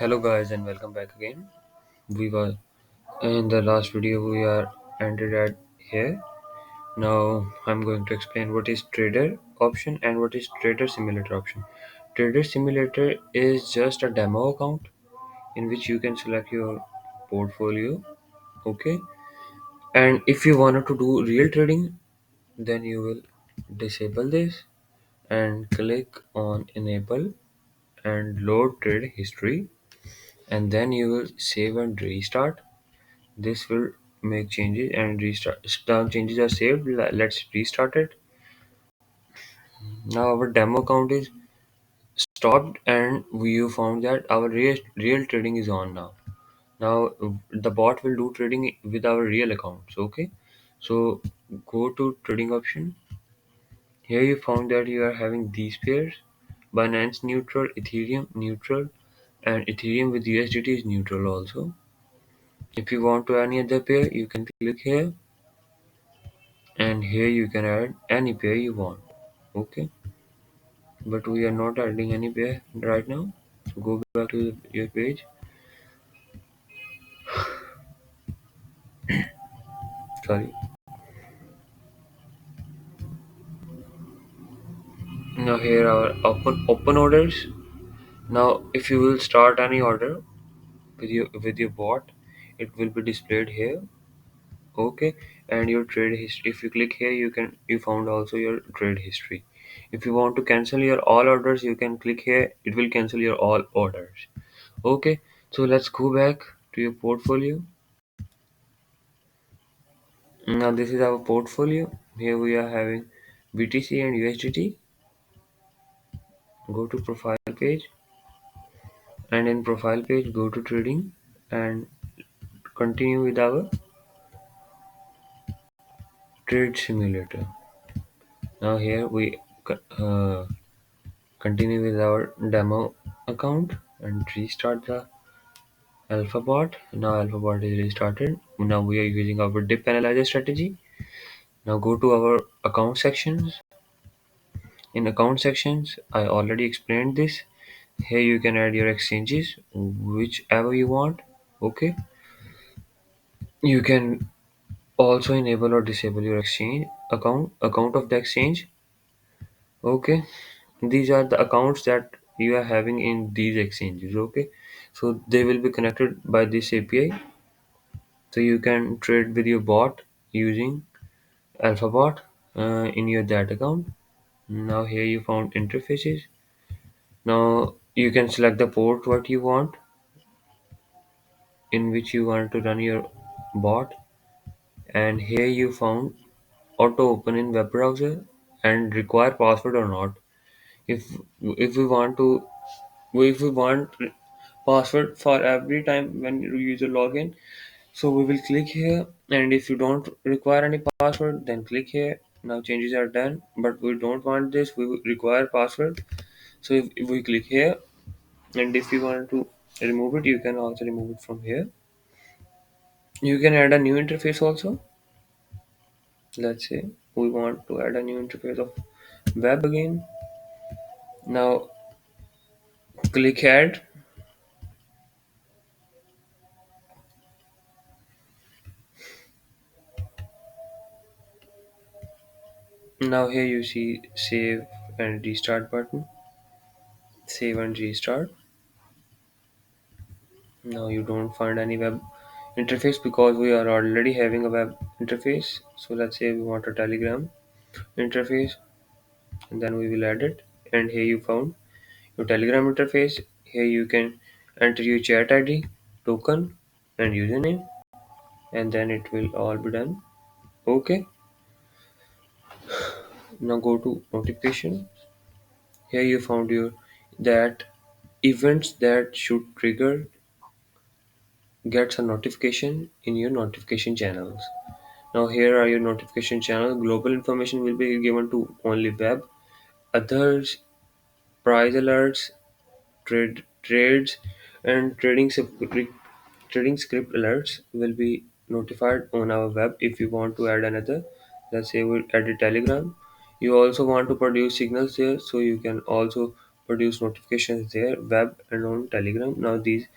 Hello guys and welcome back again. We were in the last video we are ended at here. Now I'm going to explain what is trader option and what is trader simulator option. Trader simulator is just a demo account in which you can select your portfolio. Okay. And if you wanted to do real trading, then you will disable this and click on enable and load trade history, and then you will save and restart. This will make changes and restart. Now changes are saved. Let's restart it. Now our demo account is stopped, and you found that our real trading is on now. Now the bot will do trading with our real accounts. Okay, so go to trading option. Here you found that you are having these pairs: Binance neutral, Ethereum neutral, and Ethereum with USDT is neutral also. If you want to add any other pair, you can click here, and here you can add any pair you want. Okay, but we are not adding any pair right now. So go back to your page. Sorry. Now here are open orders. Now if you will start any order with your bot, it will be displayed here. Okay, and your trade history. If you click here, you found also your trade history. If you want to cancel your all orders, you can click here. It will cancel your all orders. Okay, so let's go back to your portfolio. Now this is our portfolio. Here we are having BTC and USDT. Go to profile page, and in profile page go to trading and continue with our trade simulator. Now here we continue with our demo account and restart the AlphaBot. Now AlphaBot is restarted. Now we are using our dip analyzer strategy. Now go to our account sections. In account sections, I already explained this. Here you can add your exchanges, whichever you want. Okay, you can also enable or disable your exchange account of the exchange. Okay, these are the accounts that you are having in these exchanges. Okay, so they will be connected by this API, so you can trade with your bot using AlphaBot in your that account. Now here you found interfaces. Now you can select the port what you want in which you want to run your bot, and here you found auto open in web browser and require password or not. If we want to, if we want password for every time when you use a login, so we will click here, and if you don't require any password, then click here. Now changes are done, but we don't want this, we will require password. So if we click here, and if you want to remove it, you can also remove it from here. You can add a new interface also. Let's say we want to add a new interface of web again. Now click add. Now here you see save and restart button. Save and restart. Now you don't find any web interface because we are already having a web interface. So let's say we want a Telegram interface, and then we will add it. And here you found your Telegram interface. Here you can enter your chat ID, token, and username, and then it will all be done. Okay. Now go to notification. Here you found your that events that should trigger gets a notification in your notification channels. Now here are your notification channels. Global information will be given to only web. Others, price alerts, trades, and trading script alerts will be notified on our web. If you want to add another, let's say we add a Telegram. You also want to produce signals there, so you can also produce notifications there, web and on Telegram. Now these